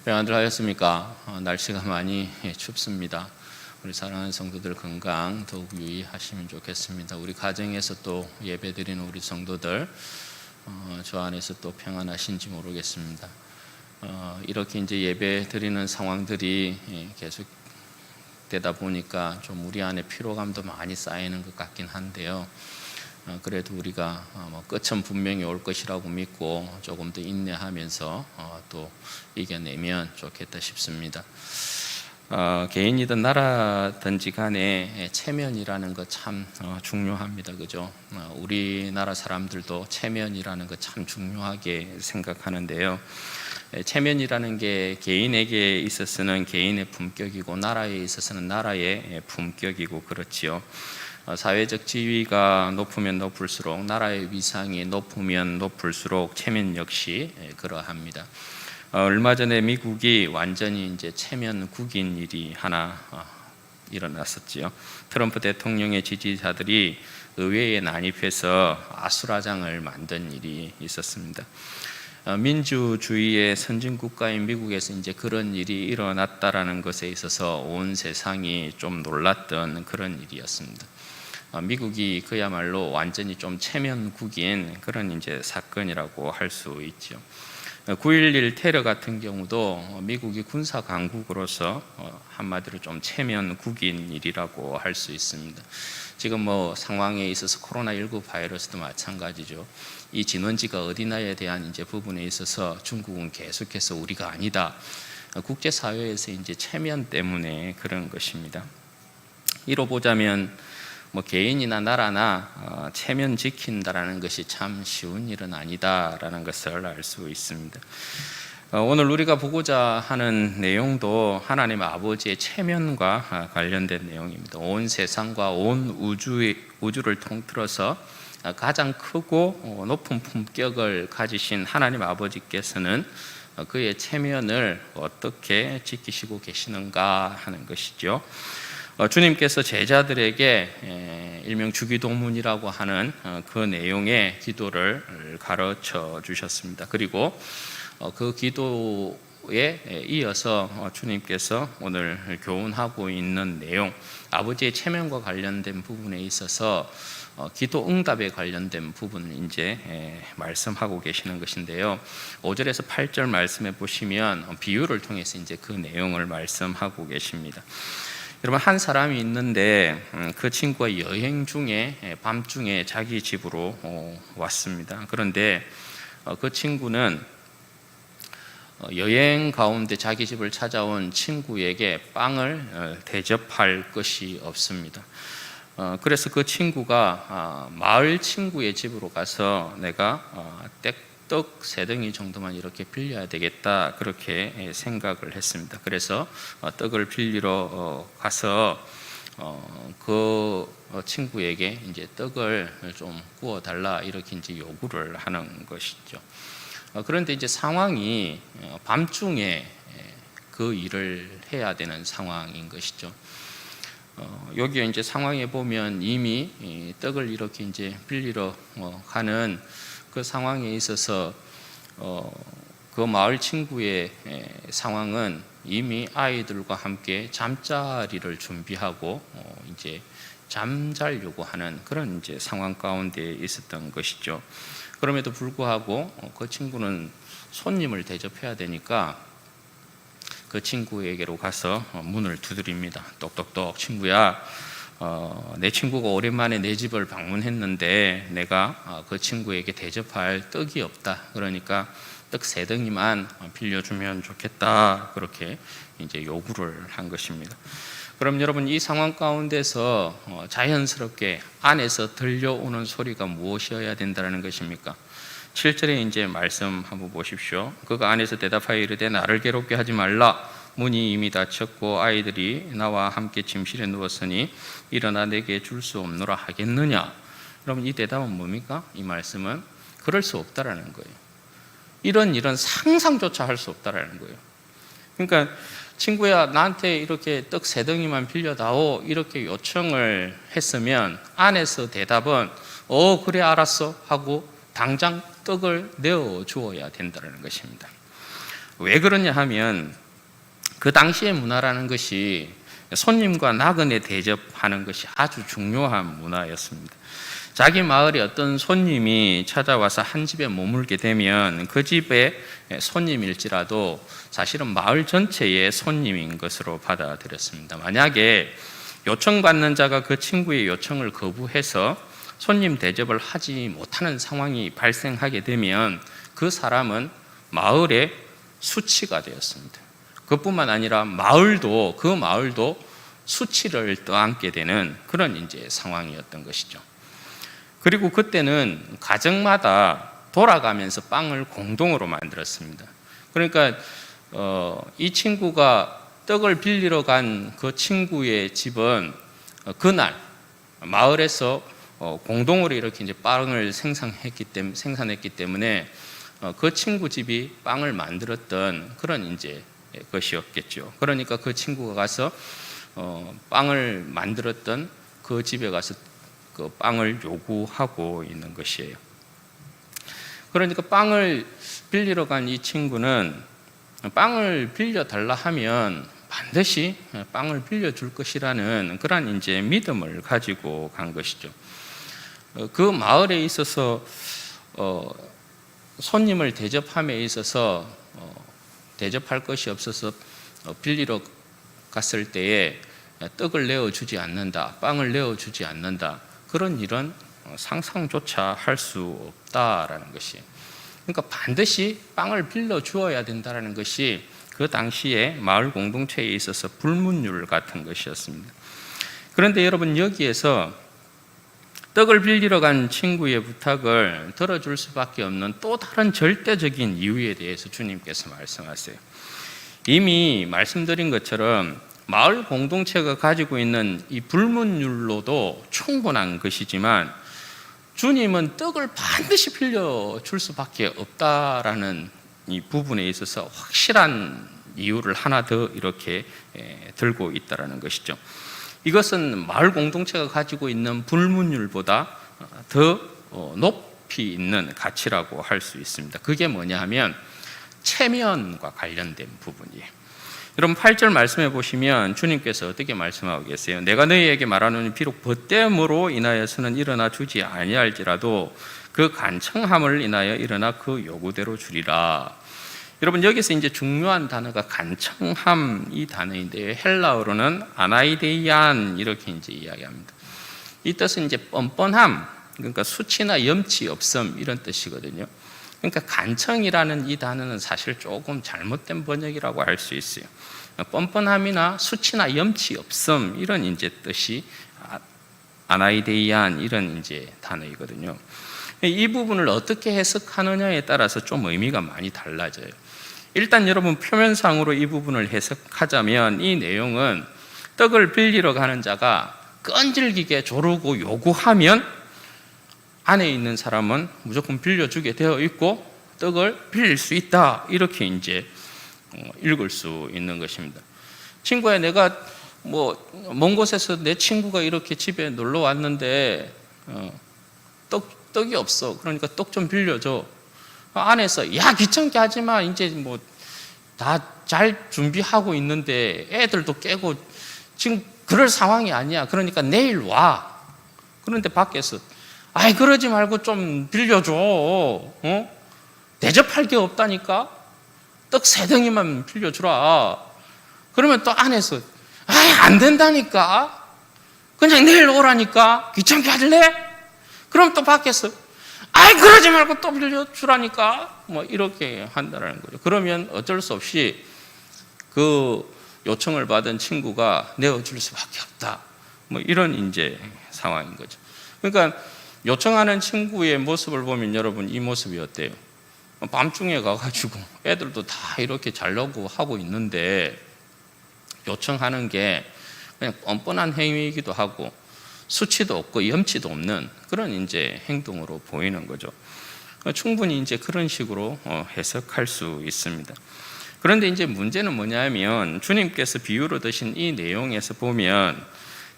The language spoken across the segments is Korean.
평안들 하셨습니까? 날씨가 많이 춥습니다. 우리 사랑하는 성도들 건강 더욱 유의하시면 좋겠습니다. 우리 가정에서 또 예배드리는 우리 성도들 저 안에서 또 평안하신지 모르겠습니다. 이렇게 이제 예배드리는 상황들이 계속 되다 보니까 좀 우리 안에 피로감도 많이 쌓이는 것 같긴 한데요. 그래도 우리가 끝은 분명히 올 것이라고 믿고 조금 더 인내하면서 또 이겨내면 좋겠다 싶습니다. 개인이든 나라든지 간에 체면이라는 거 참 중요합니다. 그죠? 우리나라 사람들도 체면이라는 거 참 중요하게 생각하는데요. 체면이라는 게 개인에게 있어서는 개인의 품격이고 나라에 있어서는 나라의 품격이고 그렇지요. 사회적 지위가 높으면 높을수록 나라의 위상이 높으면 높을수록 체면 역시 그러합니다. 얼마 전에 미국이 완전히 이제 체면국인 일이 하나 일어났었지요. 트럼프 대통령의 지지자들이 의회에 난입해서 아수라장을 만든 일이 있었습니다. 민주주의의 선진국가인 미국에서 이제 그런 일이 일어났다라는 것에 있어서 온 세상이 좀 놀랐던 그런 일이었습니다. 미국이 그야말로 완전히 좀 체면국인 그런 이제 사건이라고 할 수 있죠. 9.11 테러 같은 경우도 미국이 군사 강국으로서 한마디로 좀 체면국인 일이라고 할 수 있습니다. 지금 상황에 있어서 코로나19 바이러스도 마찬가지죠. 이 진원지가 어디나에 대한 이제 부분에 있어서 중국은 계속해서 우리가 아니다. 국제사회에서 이제 체면 때문에 그런 것입니다. 이로 보자면 개인이나 나라나 체면 지킨다라는 것이 참 쉬운 일은 아니다라는 것을 알 수 있습니다. 오늘 우리가 보고자 하는 내용도 하나님 아버지의 체면과 관련된 내용입니다. 온 세상과 온 우주를 통틀어서 가장 크고 높은 품격을 가지신 하나님 아버지께서는 그의 체면을 어떻게 지키시고 계시는가 하는 것이죠. 주님께서 제자들에게 일명 주기도문이라고 하는 그 내용의 기도를 가르쳐 주셨습니다. 그리고 그 기도에 이어서 주님께서 오늘 교훈하고 있는 내용, 아버지의 체면과 관련된 부분에 있어서 기도 응답에 관련된 부분을 이제 말씀하고 계시는 것인데요. 5절에서 8절 말씀해 보시면 비유를 통해서 이제 그 내용을 말씀하고 계십니다. 여러분, 한 사람이 있는데 그 친구가 여행 중에 밤중에 자기 집으로 왔습니다. 그런데 그 친구는 여행 가운데 자기 집을 찾아온 친구에게 빵을 대접할 것이 없습니다. 그래서 그 친구가 마을 친구의 집으로 가서 내가 떡 3덩이 정도만 이렇게 빌려야 되겠다, 그렇게 생각을 했습니다. 그래서 떡을 빌리러 가서 그 친구에게 이제 떡을 좀 구워달라 이렇게 이제 요구를 하는 것이죠. 그런데 이제 상황이 밤중에 그 일을 해야 되는 상황인 것이죠. 여기 이제 상황에 보면 이미 떡을 이렇게 이제 빌리러 가는 그 상황에 있어서 그 마을 친구의 상황은 이미 아이들과 함께 잠자리를 준비하고 이제 잠자려고 하는 그런 이제 상황 가운데 있었던 것이죠. 그럼에도 불구하고 그 친구는 손님을 대접해야 되니까 그 친구에게로 가서 문을 두드립니다. 똑똑똑, 친구야, 내 친구가 오랜만에 내 집을 방문했는데 내가 그 친구에게 대접할 떡이 없다. 그러니까 떡 3덩이만 빌려주면 좋겠다. 그렇게 이제 요구를 한 것입니다. 그럼 여러분, 이 상황 가운데서 자연스럽게 안에서 들려오는 소리가 무엇이어야 된다는 것입니까? 7절에 이제 말씀 한번 보십시오. 그가 안에서 대답하여 이르되 나를 괴롭게 하지 말라. 문이 이미 닫혔고 아이들이 나와 함께 침실에 누웠으니 일어나 내게 줄 수 없노라 하겠느냐? 여러분, 이 대답은 뭡니까? 이 말씀은 그럴 수 없다라는 거예요. 이런 일은 상상조차 할 수 없다라는 거예요. 그러니까 친구야, 나한테 이렇게 떡 3덩이만 빌려다오 이렇게 요청을 했으면 안에서 대답은 그래 알았어 하고 당장 떡을 내어 주어야 된다는 것입니다. 왜 그러냐 하면 그 당시의 문화라는 것이 손님과 나그네 대접하는 것이 아주 중요한 문화였습니다. 자기 마을에 어떤 손님이 찾아와서 한 집에 머물게 되면 그 집의 손님일지라도 사실은 마을 전체의 손님인 것으로 받아들였습니다. 만약에 요청받는 자가 그 친구의 요청을 거부해서 손님 대접을 하지 못하는 상황이 발생하게 되면 그 사람은 마을의 수치가 되었습니다. 그뿐만 아니라 그 마을도 수치를 떠안게 되는 그런 이제 상황이었던 것이죠. 그리고 그때는 가정마다 돌아가면서 빵을 공동으로 만들었습니다. 그러니까 이 친구가 떡을 빌리러 간 그 친구의 집은 그날 마을에서 공동으로 이렇게 이제 빵을 생산했기 때문에 그 친구 집이 빵을 만들었던 그런 이제 것이었겠죠. 그러니까 그 친구가 가서 빵을 만들었던 그 집에 가서 그 빵을 요구하고 있는 것이에요. 그러니까 빵을 빌리러 간 이 친구는 빵을 빌려달라 하면 반드시 빵을 빌려줄 것이라는 그런 이제 믿음을 가지고 간 것이죠. 그 마을에 있어서 손님을 대접함에 있어서 대접할 것이 없어서 빌리러 갔을 때에 떡을 내어주지 않는다, 빵을 내어주지 않는다, 그런 일은 상상조차 할 수 없다라는 것이, 그러니까 반드시 빵을 빌려 주어야 된다라는 것이 그 당시에 마을 공동체에 있어서 불문율 같은 것이었습니다. 그런데 여러분, 여기에서 떡을 빌리러 간 친구의 부탁을 들어줄 수밖에 없는 또 다른 절대적인 이유에 대해서 주님께서 말씀하세요. 이미 말씀드린 것처럼 마을 공동체가 가지고 있는 이 불문율로도 충분한 것이지만 주님은 떡을 반드시 빌려줄 수밖에 없다라는 이 부분에 있어서 확실한 이유를 하나 더 이렇게 들고 있다라는 것이죠. 이것은 마을 공동체가 가지고 있는 불문율보다 더 높이 있는 가치라고 할 수 있습니다. 그게 뭐냐 하면 체면과 관련된 부분이에요. 여러분 8절 말씀해 보시면 주님께서 어떻게 말씀하고 계세요? 내가 너희에게 말하노니 비록 벗됨으로 인하여서는 일어나 주지 아니할지라도 그 간청함을 인하여 일어나 그 요구대로 주리라. 여러분, 여기서 이제 중요한 단어가 간청함 이 단어인데요. 헬라어로는 아나이데이안 이렇게 이제 이야기합니다. 이 뜻은 이제 뻔뻔함, 그러니까 수치나 염치 없음 이런 뜻이거든요. 그러니까 간청이라는 이 단어는 사실 조금 잘못된 번역이라고 할 수 있어요. 뻔뻔함이나 수치나 염치 없음 이런 이제 뜻이 아나이데이안 이런 이제 단어이거든요. 이 부분을 어떻게 해석하느냐에 따라서 좀 의미가 많이 달라져요. 일단 여러분, 표면상으로 이 부분을 해석하자면 이 내용은 떡을 빌리러 가는 자가 끈질기게 조르고 요구하면 안에 있는 사람은 무조건 빌려주게 되어 있고 떡을 빌릴 수 있다, 이렇게 이제 읽을 수 있는 것입니다. 친구야, 내가 먼 곳에서 내 친구가 이렇게 집에 놀러 왔는데 떡이 없어. 그러니까 떡 좀 빌려줘. 안에서 야, 귀찮게 하지 마. 이제 다 잘 준비하고 있는데 애들도 깨고 지금 그럴 상황이 아니야. 그러니까 내일 와. 그런데 밖에서 아이, 그러지 말고 좀 빌려줘. 대접할 게 없다니까. 떡 3덩이만 빌려주라. 그러면 또 안에서 아이, 안 된다니까. 그냥 내일 오라니까. 귀찮게 할래? 그럼 또 밖에서 아이, 그러지 말고 또 빌려주라니까. 이렇게 한다는 거죠. 그러면 어쩔 수 없이 그 요청을 받은 친구가 내어줄 수밖에 없다. 이런 이제 상황인 거죠. 그러니까 요청하는 친구의 모습을 보면 여러분, 이 모습이 어때요? 밤중에 가가지고 애들도 다 이렇게 자려고 하고 있는데 요청하는 게 그냥 뻔뻔한 행위이기도 하고 수치도 없고 염치도 없는 그런 이제 행동으로 보이는 거죠. 충분히 이제 그런 식으로 해석할 수 있습니다. 그런데 이제 문제는 뭐냐면 주님께서 비유로 드신 이 내용에서 보면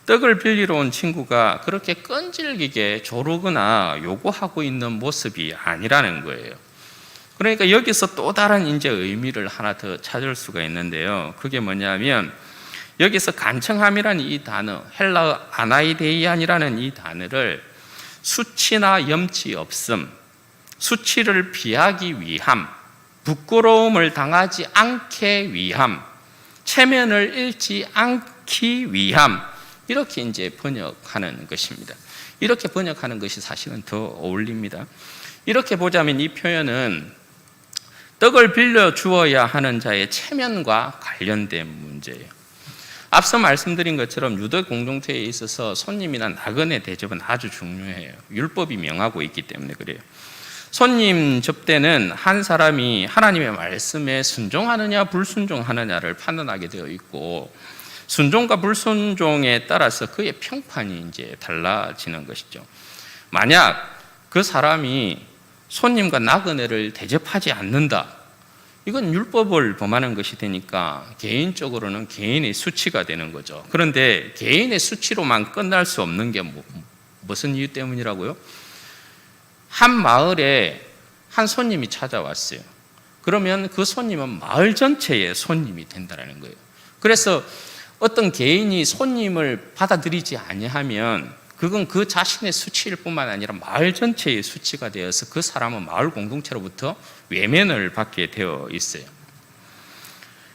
떡을 빌리러 온 친구가 그렇게 끈질기게 조르거나 요구하고 있는 모습이 아니라는 거예요. 그러니까 여기서 또 다른 이제 의미를 하나 더 찾을 수가 있는데요. 그게 뭐냐면 여기서 간청함이라는 이 단어, 헬라어 아나이데이안이라는 이 단어를 수치나 염치 없음, 수치를 피하기 위함, 부끄러움을 당하지 않게 위함, 체면을 잃지 않기 위함, 이렇게 이제 번역하는 것입니다. 이렇게 번역하는 것이 사실은 더 어울립니다. 이렇게 보자면 이 표현은 떡을 빌려 주어야 하는 자의 체면과 관련된 문제예요. 앞서 말씀드린 것처럼 유대 공동체에 있어서 손님이나 나그네 대접은 아주 중요해요. 율법이 명하고 있기 때문에 그래요. 손님 접대는 한 사람이 하나님의 말씀에 순종하느냐 불순종하느냐를 판단하게 되어 있고, 순종과 불순종에 따라서 그의 평판이 이제 달라지는 것이죠. 만약 그 사람이 손님과 나그네를 대접하지 않는다, 이건 율법을 범하는 것이 되니까 개인적으로는 개인의 수치가 되는 거죠. 그런데 개인의 수치로만 끝날 수 없는 게 무슨 이유 때문이라고요? 한 마을에 한 손님이 찾아왔어요. 그러면 그 손님은 마을 전체의 손님이 된다는 거예요. 그래서 어떤 개인이 손님을 받아들이지 아니하면 그건 그 자신의 수치일 뿐만 아니라 마을 전체의 수치가 되어서 그 사람은 마을 공동체로부터 외면을 받게 되어 있어요.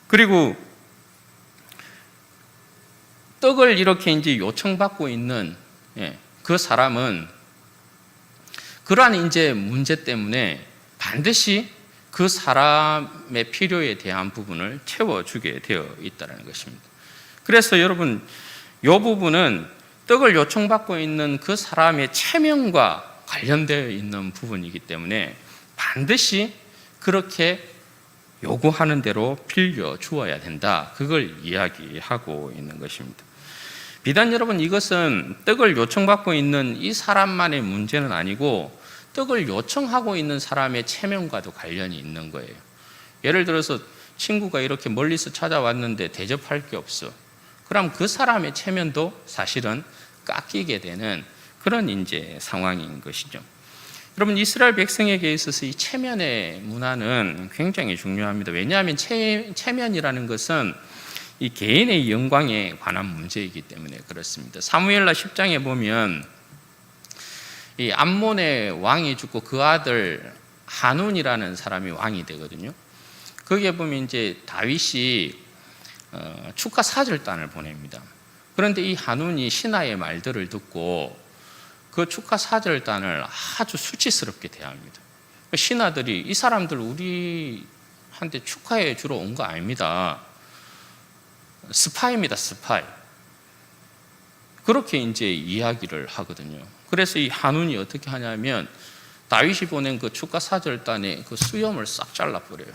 그리고 떡을 이렇게 이제 요청받고 있는 그 사람은 그러한 이제 문제 때문에 반드시 그 사람의 필요에 대한 부분을 채워주게 되어 있다는 것입니다. 그래서 여러분, 이 부분은 떡을 요청받고 있는 그 사람의 체면과 관련되어 있는 부분이기 때문에 반드시 그렇게 요구하는 대로 빌려 주어야 된다, 그걸 이야기하고 있는 것입니다. 비단 여러분, 이것은 떡을 요청받고 있는 이 사람만의 문제는 아니고 떡을 요청하고 있는 사람의 체면과도 관련이 있는 거예요. 예를 들어서 친구가 이렇게 멀리서 찾아왔는데 대접할 게 없어. 그럼 그 사람의 체면도 사실은 깎이게 되는 그런 이제 상황인 것이죠. 여러분, 이스라엘 백성에게 있어서 이 체면의 문화는 굉장히 중요합니다. 왜냐하면 체면이라는 것은 이 개인의 영광에 관한 문제이기 때문에 그렇습니다. 사무엘라 10장에 보면 이 암몬의 왕이 죽고 그 아들 한운이라는 사람이 왕이 되거든요. 거기에 보면 이제 다윗이 축하 사절단을 보냅니다. 그런데 이 한운이 신하의 말들을 듣고 그 축하 사절단을 아주 수치스럽게 대합니다. 신하들이 이 사람들 우리한테 축하해 주러 온 거 아닙니다. 스파이입니다, 스파이. 그렇게 이제 이야기를 하거든요. 그래서 이 한운이 어떻게 하냐면 다윗이 보낸 그 축하 사절단의 그 수염을 싹 잘라버려요.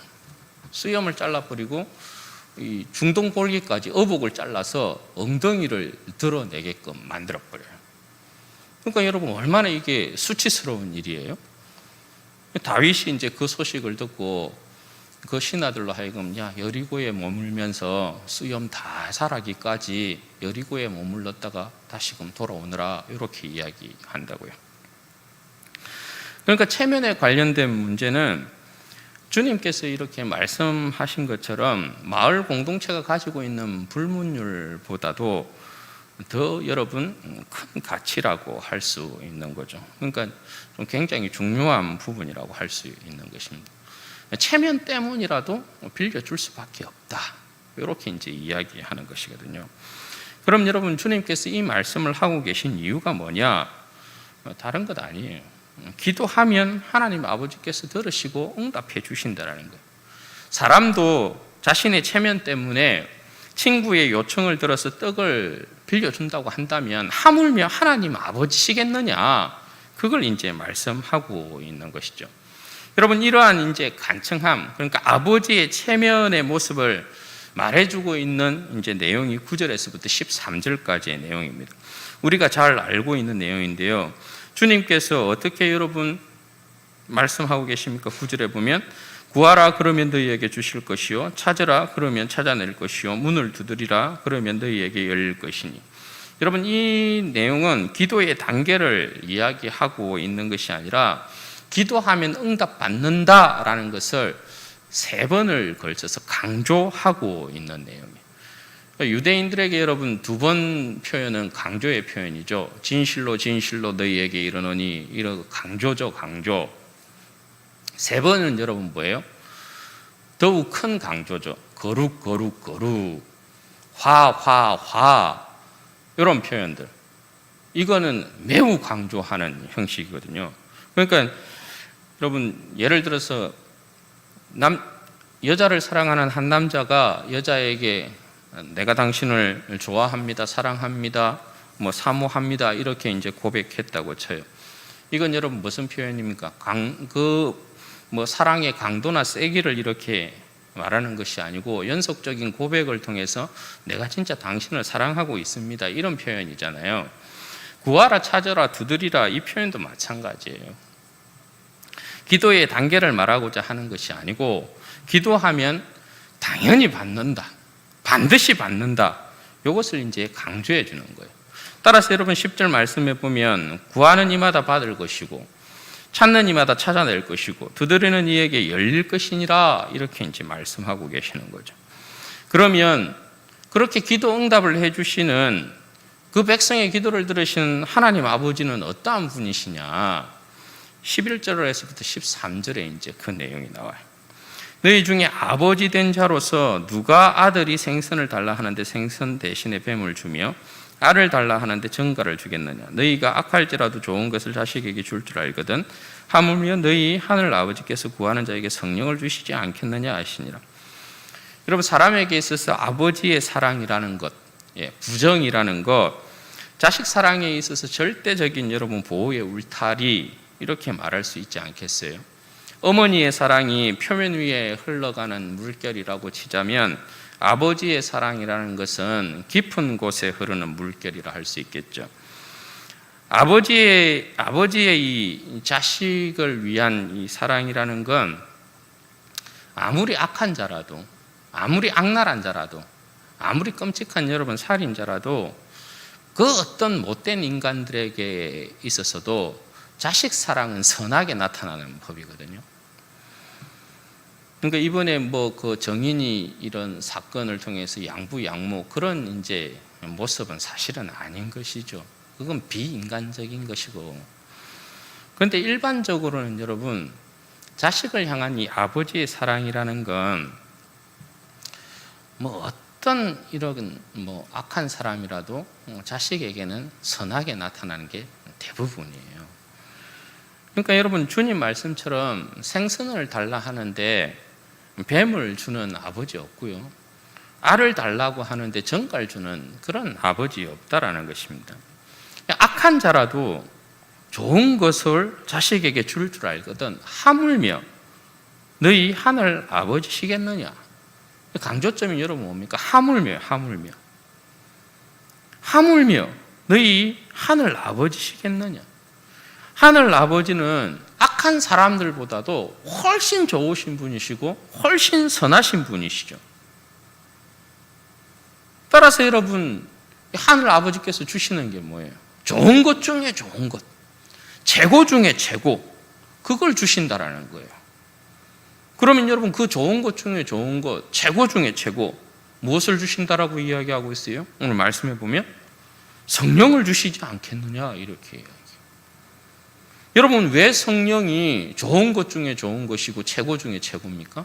수염을 잘라버리고 이 중동 볼기까지 어복을 잘라서 엉덩이를 드러내게끔 만들어버려요. 그러니까 여러분, 얼마나 이게 수치스러운 일이에요? 다윗이 이제 그 소식을 듣고 그 신하들로 하여금 여리고에 머물면서 수염 다 자라기까지 여리고에 머물렀다가 다시금 돌아오느라 이렇게 이야기한다고요. 그러니까 체면에 관련된 문제는 주님께서 이렇게 말씀하신 것처럼 마을 공동체가 가지고 있는 불문율보다도 더 여러분 큰 가치라고 할 수 있는 거죠. 그러니까 좀 굉장히 중요한 부분이라고 할 수 있는 것입니다. 체면 때문이라도 빌려줄 수밖에 없다, 이렇게 이제 이야기하는 것이거든요. 그럼 여러분, 주님께서 이 말씀을 하고 계신 이유가 뭐냐? 다른 것 아니에요. 기도하면 하나님 아버지께서 들으시고 응답해 주신다는 거예요. 사람도 자신의 체면 때문에 친구의 요청을 들어서 떡을 빌려준다고 한다면 하물며 하나님 아버지시겠느냐, 그걸 이제 말씀하고 있는 것이죠. 여러분, 이러한 이제 간청함, 그러니까 아버지의 체면의 모습을 말해주고 있는 이제 내용이 9절에서부터 13절까지의 내용입니다. 우리가 잘 알고 있는 내용인데요. 주님께서 어떻게 여러분 말씀하고 계십니까? 9절에 보면 구하라 그러면 너희에게 주실 것이요, 찾으라 그러면 찾아낼 것이요, 문을 두드리라 그러면 너희에게 열릴 것이니. 여러분, 이 내용은 기도의 단계를 이야기하고 있는 것이 아니라 기도하면 응답받는다라는 것을 3번을 걸쳐서 강조하고 있는 내용이에요. 유대인들에게 여러분 2번 표현은 강조의 표현이죠. 진실로 진실로 너희에게 이르노니, 이런 강조죠, 강조. 3번은 여러분 뭐예요? 더욱 큰 강조죠. 거룩, 거룩, 거룩, 화, 화, 화, 이런 표현들. 이거는 매우 강조하는 형식이거든요. 그러니까 여러분 예를 들어서 여자를 사랑하는 한 남자가 여자에게 내가 당신을 좋아합니다, 사랑합니다, 뭐 사모합니다 이렇게 이제 고백했다고 쳐요. 이건 여러분 무슨 표현입니까? 뭐 사랑의 강도나 세기를 이렇게 말하는 것이 아니고 연속적인 고백을 통해서 내가 진짜 당신을 사랑하고 있습니다 이런 표현이잖아요. 구하라, 찾아라, 두드리라 이 표현도 마찬가지예요. 기도의 단계를 말하고자 하는 것이 아니고 기도하면 당연히 받는다, 반드시 받는다, 이것을 이제 강조해 주는 거예요. 따라서 여러분 10절 말씀에 보면 구하는 이마다 받을 것이고 찾는 이마다 찾아낼 것이고 두드리는 이에게 열릴 것이니라 이렇게 이제 말씀하고 계시는 거죠. 그러면 그렇게 기도 응답을 해주시는 그 백성의 기도를 들으시는 하나님 아버지는 어떠한 분이시냐? 11절에서부터 13절에 이제 그 내용이 나와요. 너희 중에 아버지 된 자로서 누가 아들이 생선을 달라 하는데 생선 대신에 뱀을 주며 알을 달라 하는데 정갈을 주겠느냐? 너희가 악할지라도 좋은 것을 자식에게 줄 줄 알거든 하물며 너희 하늘 아버지께서 구하는 자에게 성령을 주시지 않겠느냐 하시니라. 여러분 사람에게 있어서 아버지의 사랑이라는 것, 부정이라는 것, 자식 사랑에 있어서 절대적인 여러분 보호의 울타리 이렇게 말할 수 있지 않겠어요? 어머니의 사랑이 표면 위에 흘러가는 물결이라고 치자면 아버지의 사랑이라는 것은 깊은 곳에 흐르는 물결이라 할 수 있겠죠. 아버지의 이 자식을 위한 이 사랑이라는 건 아무리 악한 자라도, 아무리 악랄한 자라도, 아무리 끔찍한 여러분 살인자라도 그 어떤 못된 인간들에게 있어서도 자식 사랑은 선하게 나타나는 법이거든요. 그러니까 이번에 뭐 그 정인이 이런 사건을 통해서 양부 양모 그런 이제 모습은 사실은 아닌 것이죠. 그건 비인간적인 것이고. 그런데 일반적으로는 여러분 자식을 향한 이 아버지의 사랑이라는 건 뭐 어떤 이런 뭐 악한 사람이라도 자식에게는 선하게 나타나는 게 대부분이에요. 그러니까 여러분 주님 말씀처럼 생선을 달라 하는데 뱀을 주는 아버지 없고요. 알을 달라고 하는데 정갈 주는 그런 아버지 없다라는 것입니다. 악한 자라도 좋은 것을 자식에게 줄 알거든 하물며 너희 하늘 아버지시겠느냐. 강조점이 여러분 뭡니까? 하물며 너희 하늘 아버지시겠느냐. 하늘 아버지는 악한 사람들보다도 훨씬 좋으신 분이시고 훨씬 선하신 분이시죠. 따라서 여러분 하늘 아버지께서 주시는 게 뭐예요? 좋은 것 중에 좋은 것, 최고 중에 최고, 그걸 주신다라는 거예요. 그러면 여러분 그 좋은 것 중에 좋은 것, 최고 중에 최고, 무엇을 주신다라고 이야기하고 있어요? 오늘 말씀해 보면 성령을 주시지 않겠느냐 이렇게 이야기해요. 여러분 왜 성령이 좋은 것 중에 좋은 것이고 최고 중에 최고입니까?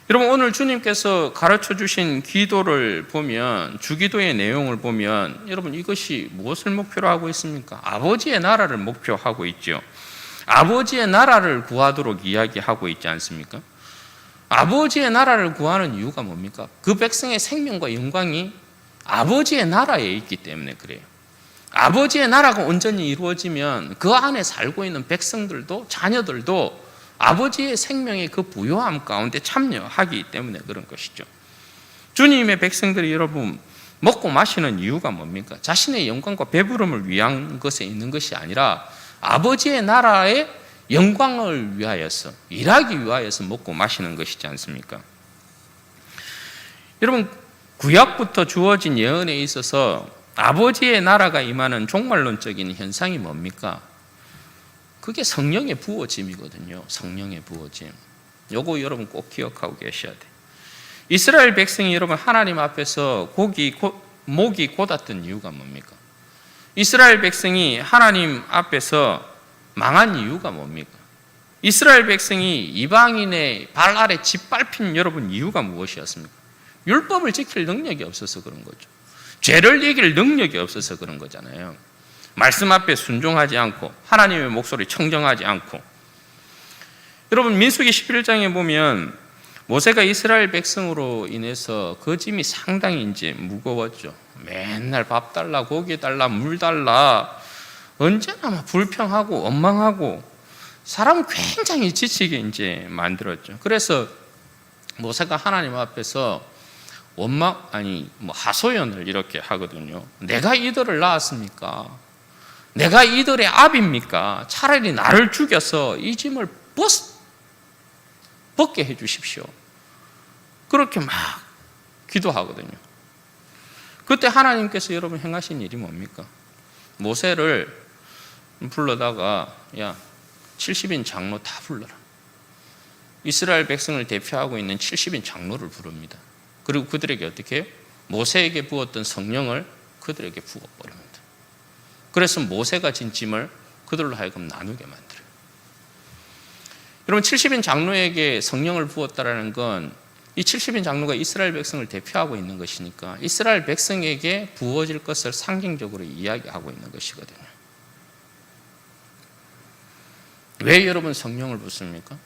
여러분 오늘 주님께서 가르쳐 주신 기도를 보면, 주기도의 내용을 보면 여러분 이것이 무엇을 목표로 하고 있습니까? 아버지의 나라를 목표하고 있죠. 아버지의 나라를 구하도록 이야기하고 있지 않습니까? 아버지의 나라를 구하는 이유가 뭡니까? 그 백성의 생명과 영광이 아버지의 나라에 있기 때문에 그래요. 아버지의 나라가 온전히 이루어지면 그 안에 살고 있는 백성들도 자녀들도 아버지의 생명의 그 부요함 가운데 참여하기 때문에 그런 것이죠. 주님의 백성들이 여러분 먹고 마시는 이유가 뭡니까? 자신의 영광과 배부름을 위한 것에 있는 것이 아니라 아버지의 나라의 영광을 위하여서, 일하기 위하여서 먹고 마시는 것이지 않습니까? 여러분 구약부터 주어진 예언에 있어서 아버지의 나라가 임하는 종말론적인 현상이 뭡니까? 그게 성령의 부어짐이거든요. 성령의 부어짐. 요거 여러분 꼭 기억하고 계셔야 돼요. 이스라엘 백성이 여러분 하나님 앞에서 목이 곧았던 이유가 뭡니까? 이스라엘 백성이 하나님 앞에서 망한 이유가 뭡니까? 이스라엘 백성이 이방인의 발 아래 짓밟힌 여러분 이유가 무엇이었습니까? 율법을 지킬 능력이 없어서 그런 거죠. 죄를 이길 능력이 없어서 그런 거잖아요. 말씀 앞에 순종하지 않고 하나님의 목소리 청정하지 않고. 여러분 민수기 11장에 보면 모세가 이스라엘 백성으로 인해서 그 짐이 상당히 이제 무거웠죠. 맨날 밥 달라, 고기 달라, 물 달라, 언제나 막 불평하고 원망하고 사람 굉장히 지치게 이제 만들었죠. 그래서 모세가 하나님 앞에서 하소연을 이렇게 하거든요. 내가 이들을 낳았습니까? 내가 이들의 압입니까? 차라리 나를 죽여서 이 짐을 벗게 해 주십시오. 그렇게 막 기도하거든요. 그때 하나님께서 여러분 행하신 일이 뭡니까? 모세를 불러다가 70인 장로 다 불러라. 이스라엘 백성을 대표하고 있는 70인 장로를 부릅니다. 그리고 그들에게 어떻게 해요? 모세에게 부었던 성령을 그들에게 부어버립니다. 그래서 모세가 진 짐을 그들로 하여금 나누게 만들어요. 여러분 70인 장로에게 성령을 부었다라는 건 이 70인 장로가 이스라엘 백성을 대표하고 있는 것이니까 이스라엘 백성에게 부어질 것을 상징적으로 이야기하고 있는 것이거든요. 왜 여러분 성령을 붓습니까?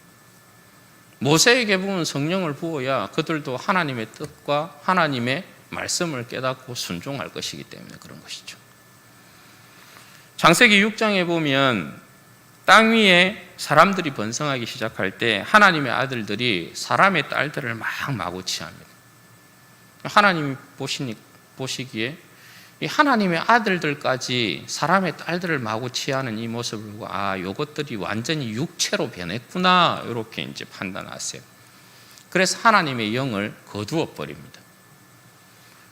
모세에게 부은 성령을 부어야 그들도 하나님의 뜻과 하나님의 말씀을 깨닫고 순종할 것이기 때문에 그런 것이죠. 창세기 6장에 보면 땅 위에 사람들이 번성하기 시작할 때 하나님의 아들들이 사람의 딸들을 막 마구 취합니다. 하나님이 보시기에 이 하나님의 아들들까지 사람의 딸들을 마구 취하는 이 모습을 보고 요것들이 완전히 육체로 변했구나 이렇게 이제 판단하세요. 그래서 하나님의 영을 거두어 버립니다.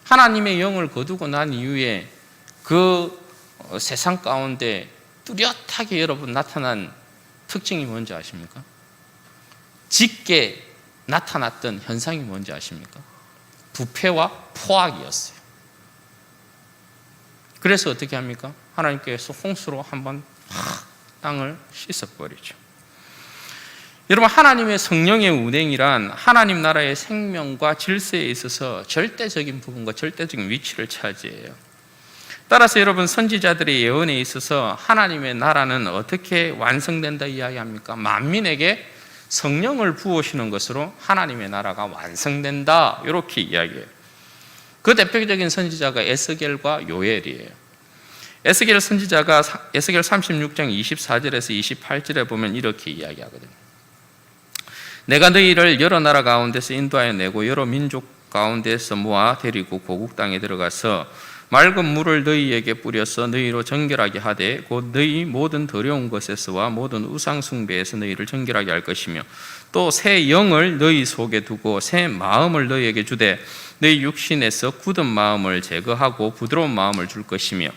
하나님의 영을 거두고 난 이후에 그 세상 가운데 뚜렷하게 여러분 나타난 특징이 뭔지 아십니까? 짙게 나타났던 현상이 뭔지 아십니까? 부패와 포악이었어요. 그래서 어떻게 합니까? 하나님께서 홍수로 한번 땅을 씻어버리죠. 여러분 하나님의 성령의 운행이란 하나님 나라의 생명과 질서에 있어서 절대적인 부분과 절대적인 위치를 차지해요. 따라서 여러분 선지자들의 예언에 있어서 하나님의 나라는 어떻게 완성된다 이야기합니까? 만민에게 성령을 부으시는 것으로 하나님의 나라가 완성된다 이렇게 이야기해요. 그 대표적인 선지자가 에스겔과 요엘이에요. 에스겔 선지자가 에스겔 36장 24절에서 28절에 보면 이렇게 이야기하거든요. 내가 너희를 여러 나라 가운데서 인도하여 내고 여러 민족 가운데서 모아 데리고 고국 땅에 들어가서 맑은 물을 너희에게 뿌려서 너희로 정결하게 하되 곧 너희 모든 더러운 것에서와 모든 우상 숭배에서 너희를 정결하게 할 것이며 또 새 영을 너희 속에 두고 새 마음을 너희에게 주되 너희 육신에서 굳은 마음을 제거하고 부드러운 마음을 줄 것이며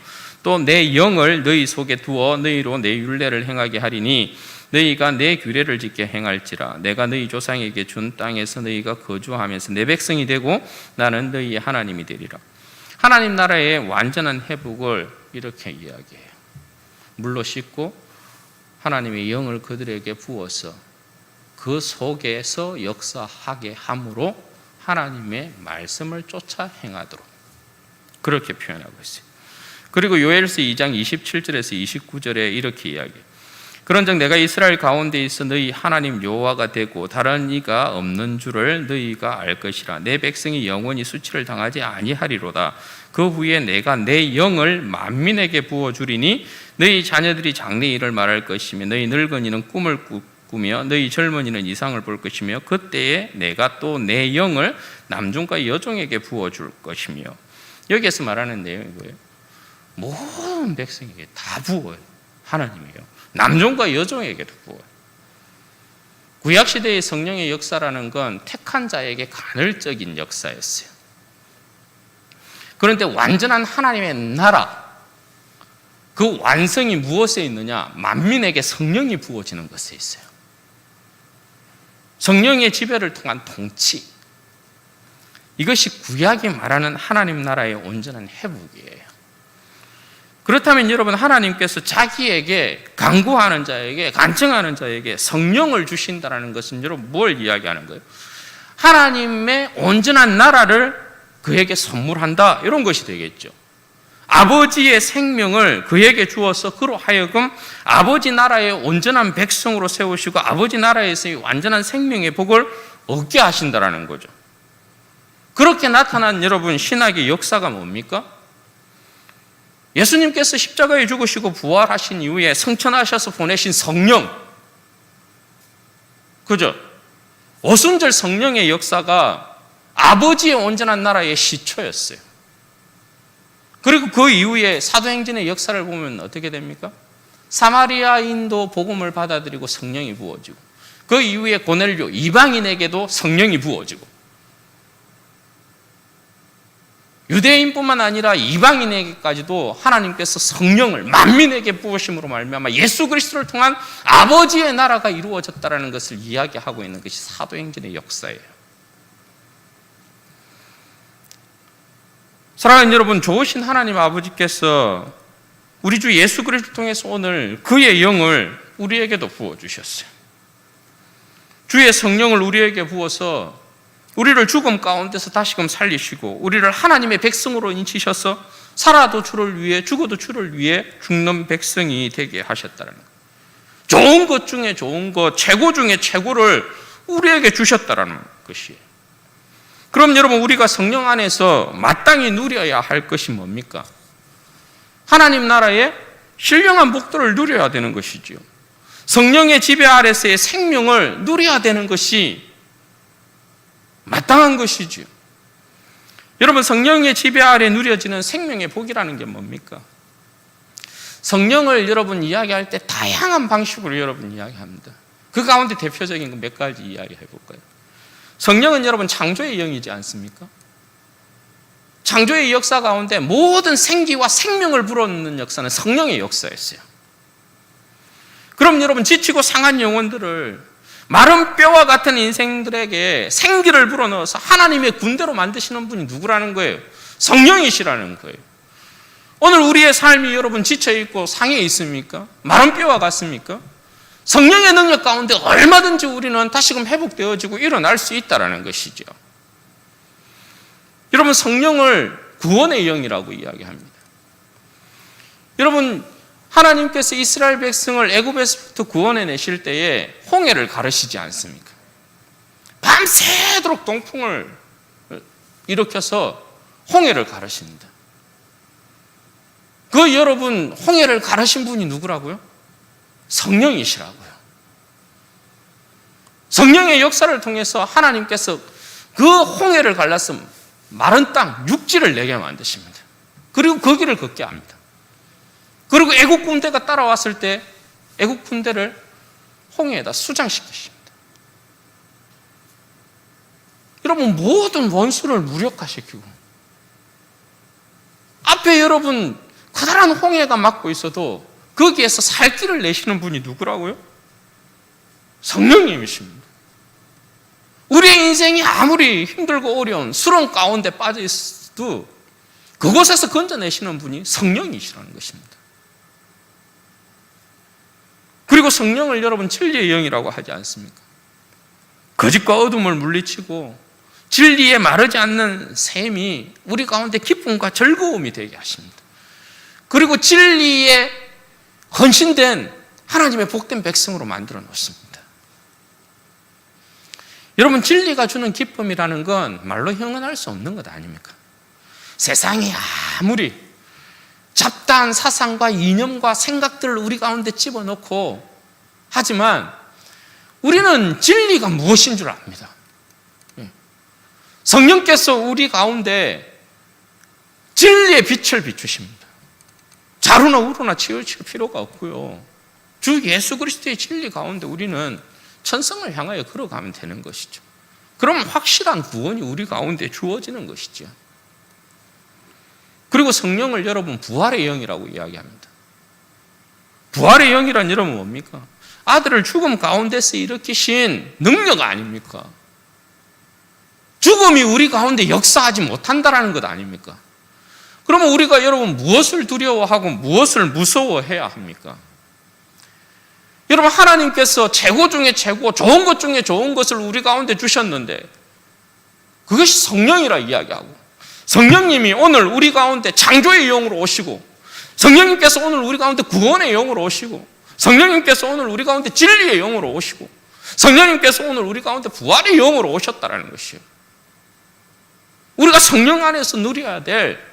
또 내 영을 너희 속에 두어 너희로 내 율례를 행하게 하리니 너희가 내 규례를 지켜 행할지라. 내가 너희 조상에게 준 땅에서 너희가 거주하면서 내 백성이 되고 나는 너희의 하나님이 되리라. 하나님 나라의 완전한 회복을 이렇게 이야기해요. 물로 씻고 하나님의 영을 그들에게 부어서 그 속에서 역사하게 함으로 하나님의 말씀을 쫓아 행하도록 그렇게 표현하고 있어요. 그리고 요엘서 2장 27절에서 29절에 이렇게 이야기해요. 그런즉 내가 이스라엘 가운데 있어 너희 하나님 여호와가 되고 다른 이가 없는 줄을 너희가 알 것이라. 내 백성이 영원히 수치를 당하지 아니하리로다. 그 후에 내가 내 영을 만민에게 부어주리니 너희 자녀들이 장래 일을 말할 것이며 너희 늙은이는 꿈을 꾸며 너희 젊은이는 이상을 볼 것이며 그때에 내가 또 내 영을 남종과 여종에게 부어줄 것이며. 여기에서 말하는 내용이 뭐예요? 모든 백성에게 다 부어요. 하나님이요. 남종과 여종에게도 부어요. 구약시대의 성령의 역사라는 건 택한 자에게 간헐적인 역사였어요. 그런데 완전한 하나님의 나라, 그 완성이 무엇에 있느냐? 만민에게 성령이 부어지는 것에 있어요. 성령의 지배를 통한 통치. 이것이 구약이 말하는 하나님 나라의 온전한 회복이에요. 그렇다면 여러분, 하나님께서 자기에게 간구하는 자에게, 간청하는 자에게 성령을 주신다는 것은 여러분 뭘 이야기하는 거예요? 하나님의 온전한 나라를 그에게 선물한다, 이런 것이 되겠죠. 아버지의 생명을 그에게 주어서 그로 하여금 아버지 나라의 온전한 백성으로 세우시고 아버지 나라에서의 완전한 생명의 복을 얻게 하신다는 거죠. 그렇게 나타난 여러분 신학의 역사가 뭡니까? 예수님께서 십자가에 죽으시고 부활하신 이후에 성천하셔서 보내신 성령, 그죠? 오순절 성령의 역사가 아버지의 온전한 나라의 시초였어요. 그리고 그 이후에 사도행전의 역사를 보면 어떻게 됩니까? 사마리아인도 복음을 받아들이고 성령이 부어지고, 그 이후에 고넬료 이방인에게도 성령이 부어지고, 유대인뿐만 아니라 이방인에게까지도 하나님께서 성령을 만민에게 부으심으로 말미암아 예수 그리스도를 통한 아버지의 나라가 이루어졌다는 것을 이야기하고 있는 것이 사도행전의 역사예요. 사랑하는 여러분, 좋으신 하나님 아버지께서 우리 주 예수 그리스도를 통해서 오늘 그의 영을 우리에게도 부어주셨어요. 주의 성령을 우리에게 부어서 우리를 죽음 가운데서 다시금 살리시고 우리를 하나님의 백성으로 인치셔서 살아도 주를 위해 죽어도 주를 위해 죽는 백성이 되게 하셨다는 것. 좋은 것 중에 좋은 것, 최고 중에 최고를 우리에게 주셨다는 것이에요. 그럼 여러분, 우리가 성령 안에서 마땅히 누려야 할 것이 뭡니까? 하나님 나라의 신령한 복도를 누려야 되는 것이지요. 성령의 지배 아래서의 생명을 누려야 되는 것이 마땅한 것이지요. 여러분, 성령의 지배 아래 누려지는 생명의 복이라는 게 뭡니까? 성령을 여러분 이야기할 때 다양한 방식으로 여러분 이야기합니다. 그 가운데 대표적인 몇 가지 이야기해 볼까요? 성령은 여러분 창조의 영이지 않습니까? 창조의 역사 가운데 모든 생기와 생명을 불어넣는 역사는 성령의 역사였어요. 그럼 여러분, 지치고 상한 영혼들을 마른 뼈와 같은 인생들에게 생기를 불어넣어서 하나님의 군대로 만드시는 분이 누구라는 거예요? 성령이시라는 거예요. 오늘 우리의 삶이 여러분 지쳐있고 상해 있습니까? 마른 뼈와 같습니까? 성령의 능력 가운데 얼마든지 우리는 다시금 회복되어지고 일어날 수 있다는 것이죠. 여러분, 성령을 구원의 영이라고 이야기합니다. 여러분, 하나님께서 이스라엘 백성을 애굽에서부터 구원해내실 때에 홍해를 가르시지 않습니까? 밤새도록 동풍을 일으켜서 홍해를 가르십니다. 그 여러분, 홍해를 가르신 분이 누구라고요? 성령이시라고요. 성령의 역사를 통해서 하나님께서 그 홍해를 갈라서 마른 땅, 육지를 내게 만드십니다. 그리고 그 길을 걷게 합니다. 그리고 애국 군대가 따라왔을 때 애국 군대를 홍해에다 수장시키십니다. 여러분, 모든 원수를 무력화시키고 앞에 여러분 커다란 홍해가 막고 있어도 거기에서 살 길을 내시는 분이 누구라고요? 성령님이십니다. 우리의 인생이 아무리 힘들고 어려운 수렁 가운데 빠져 있어도 그곳에서 건져내시는 분이 성령이시라는 것입니다. 그리고 성령을 여러분 진리의 영이라고 하지 않습니까? 거짓과 어둠을 물리치고 진리에 마르지 않는 샘이 우리 가운데 기쁨과 즐거움이 되게 하십니다. 그리고 진리에 헌신된 하나님의 복된 백성으로 만들어 놓습니다. 여러분, 진리가 주는 기쁨이라는 건 말로 형언할 수 없는 것 아닙니까? 세상이 아무리 잡다한 사상과 이념과 생각들을 우리 가운데 집어넣고 하지만 우리는 진리가 무엇인 줄 압니다. 성령께서 우리 가운데 진리의 빛을 비추십니다. 좌로나 우로나 치우칠 필요가 없고요. 주 예수 그리스도의 진리 가운데 우리는 천성을 향하여 걸어가면 되는 것이죠. 그럼 확실한 구원이 우리 가운데 주어지는 것이죠. 그리고 성령을 여러분 부활의 영이라고 이야기합니다. 부활의 영이란 이름은 뭡니까? 아들을 죽음 가운데서 일으키신 능력 아닙니까? 죽음이 우리 가운데 역사하지 못한다라는 것 아닙니까? 그러면 우리가 여러분 무엇을 두려워하고 무엇을 무서워해야 합니까? 여러분 하나님께서 최고 중에 최고, 좋은 것 중에 좋은 것을 우리 가운데 주셨는데 그것이 성령이라 이야기하고 성령님이 오늘 우리 가운데 창조의 영으로 오시고 성령님께서 오늘 우리 가운데 구원의 영으로 오시고 성령님께서 오늘 우리 가운데 진리의 영으로 오시고 성령님께서 오늘 우리 가운데 부활의 영으로 오셨다는 것이에요. 우리가 성령 안에서 누려야 될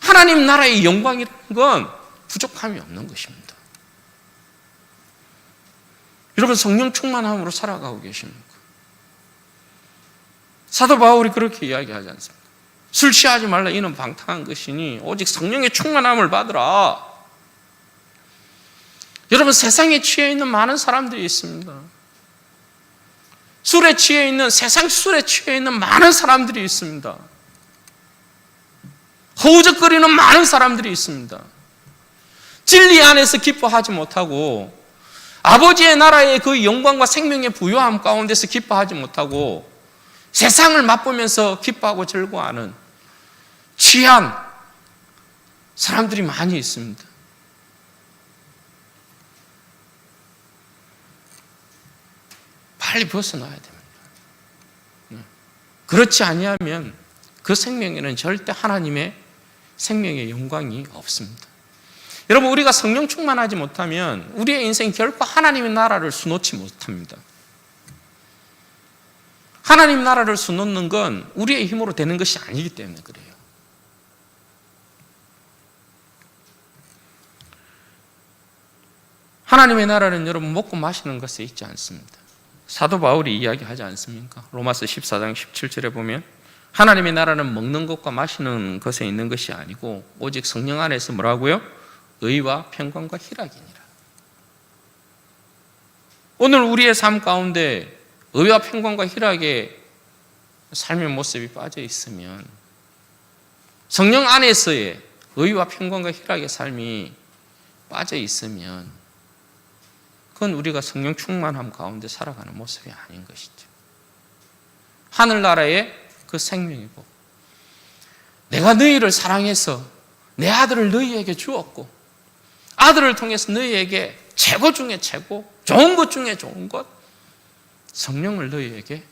하나님 나라의 영광이라는 건 부족함이 없는 것입니다. 여러분 성령 충만함으로 살아가고 계십니까? 사도 바울이 그렇게 이야기하지 않습니까? 술 취하지 말라 이는 방탕한 것이니 오직 성령의 충만함을 받으라. 여러분 세상에 취해 있는 많은 사람들이 있습니다. 술에 취해 있는, 세상 술에 취해 있는 많은 사람들이 있습니다. 허우적거리는 많은 사람들이 있습니다. 진리 안에서 기뻐하지 못하고 아버지의 나라의 그 영광과 생명의 부요함 가운데서 기뻐하지 못하고 세상을 맛보면서 기뻐하고 즐거워하는 취한 사람들이 많이 있습니다. 빨리 벗어나야 됩니다. 그렇지 아니하면 그 생명에는 절대 하나님의 생명의 영광이 없습니다. 여러분 우리가 성령 충만하지 못하면 우리의 인생 결코 하나님의 나라를 수놓지 못합니다. 하나님 나라를 수놓는 건 우리의 힘으로 되는 것이 아니기 때문에 그래요. 하나님의 나라는 여러분 먹고 마시는 것에 있지 않습니다. 사도 바울이 이야기하지 않습니까? 로마서 14장 17절에 보면 하나님의 나라는 먹는 것과 마시는 것에 있는 것이 아니고 오직 성령 안에서 뭐라고요? 의와 평강과 희락이니라. 오늘 우리의 삶 가운데 의와 평강과 희락의 삶의 모습이 빠져 있으면 성령 안에서의 의와 평강과 희락의 삶이 빠져 있으면 그건 우리가 성령 충만함 가운데 살아가는 모습이 아닌 것이죠. 하늘나라의 그 생명의 복. 내가 너희를 사랑해서 내 아들을 너희에게 주었고 아들을 통해서 너희에게 최고 중에 최고, 좋은 것 중에 좋은 것, 성령을 너희에게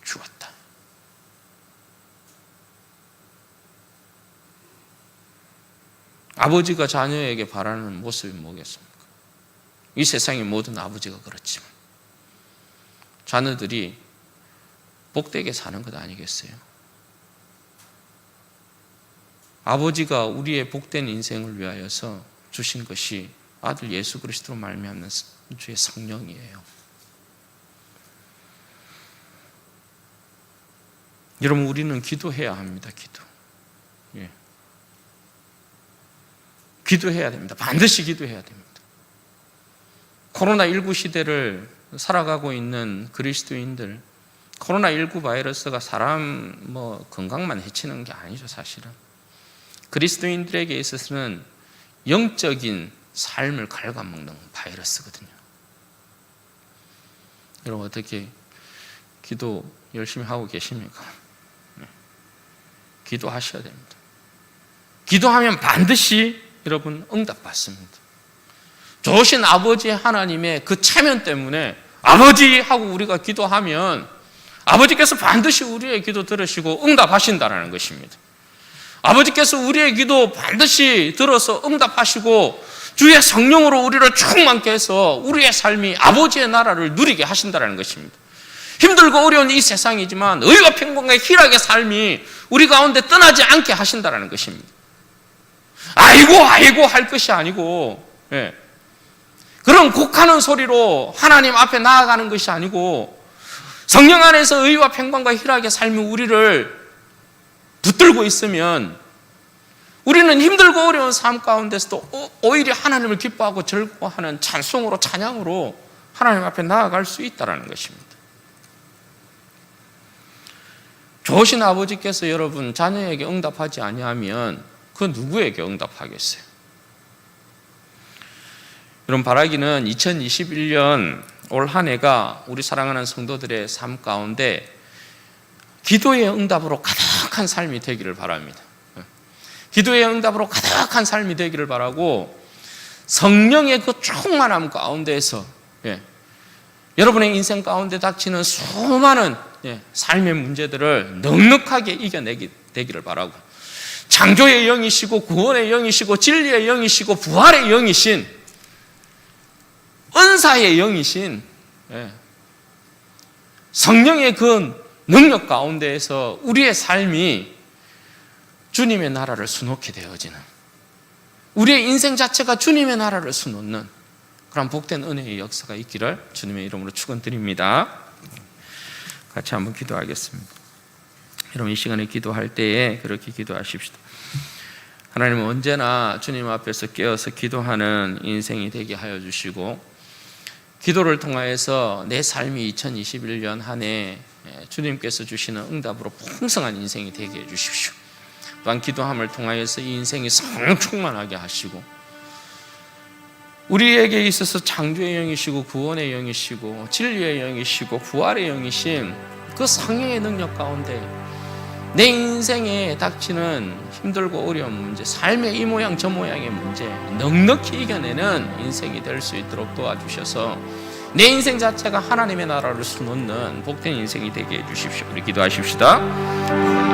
주었다. 아버지가 자녀에게 바라는 모습이 뭐겠습니까? 이 세상의 모든 아버지가 그렇지만 자녀들이 복되게 사는 것 아니겠어요? 아버지가 우리의 복된 인생을 위하여서 주신 것이 아들 예수 그리스도로 말미암는 주의 성령이에요. 여러분 우리는 기도해야 합니다. 기도해야 됩니다. 반드시 기도해야 됩니다. 코로나19 시대를 살아가고 있는 그리스도인들, 코로나19 바이러스가 사람 건강만 해치는 게 아니죠, 사실은. 그리스도인들에게 있어서는 영적인 삶을 갉아먹는 바이러스거든요. 여러분 어떻게 기도 열심히 하고 계십니까? 기도하셔야 됩니다. 기도하면 반드시 여러분 응답받습니다. 좋으신 아버지 하나님의 그 체면 때문에 아버지 하고 우리가 기도하면 아버지께서 반드시 우리의 기도 들으시고 응답하신다는 것입니다. 아버지께서 우리의 기도 반드시 들어서 응답하시고 주의 성령으로 우리를 충만케 해서 우리의 삶이 아버지의 나라를 누리게 하신다는 것입니다. 힘들고 어려운 이 세상이지만 의와 평강과 희락의 삶이 우리 가운데 떠나지 않게 하신다는 것입니다. 아이고 할 것이 아니고 그런 곡하는 소리로 하나님 앞에 나아가는 것이 아니고 성령 안에서 의와 평강과 희락의 삶이 우리를 붙들고 있으면 우리는 힘들고 어려운 삶 가운데서도 오히려 하나님을 기뻐하고 즐거워하는 찬송으로 찬양으로 하나님 앞에 나아갈 수 있다는 것입니다. 좋으신 아버지께서 여러분 자녀에게 응답하지 아니하면 그 누구에게 응답하겠어요? 여러분, 바라기는 2021년 올 한 해가 우리 사랑하는 성도들의 삶 가운데 기도의 응답으로 가득한 삶이 되기를 바랍니다. 기도의 응답으로 가득한 삶이 되기를 바라고, 성령의 그 충만함 가운데에서 여러분의 인생 가운데 닥치는 수많은 삶의 문제들을 넉넉하게 이겨내기 되기를 바라고, 창조의 영이시고 구원의 영이시고 진리의 영이시고 부활의 영이신, 은사의 영이신 성령의 그 능력 가운데에서 우리의 삶이 주님의 나라를 수놓게 되어지는, 우리의 인생 자체가 주님의 나라를 수놓는 그런 복된 은혜의 역사가 있기를 주님의 이름으로 축원드립니다. 같이 한번 기도하겠습니다. 여러분, 이 시간에 기도할 때에 그렇게 기도하십시다. 하나님은 언제나 주님 앞에서 깨어서 기도하는 인생이 되게 하여 주시고, 기도를 통하여서 내 삶이 2021년 한 해 주님께서 주시는 응답으로 풍성한 인생이 되게 해 주십시오. 또한 기도함을 통하여서 이 인생이 성충만하게 하시고, 우리에게 있어서 창조의 영이시고 구원의 영이시고 진리의 영이시고 부활의 영이신 그 성령의 능력 가운데 내 인생에 닥치는 힘들고 어려운 문제, 삶의 이 모양 저 모양의 문제 넉넉히 이겨내는 인생이 될 수 있도록 도와주셔서 내 인생 자체가 하나님의 나라를 수놓는 복된 인생이 되게 해주십시오. 우리 기도하십시다.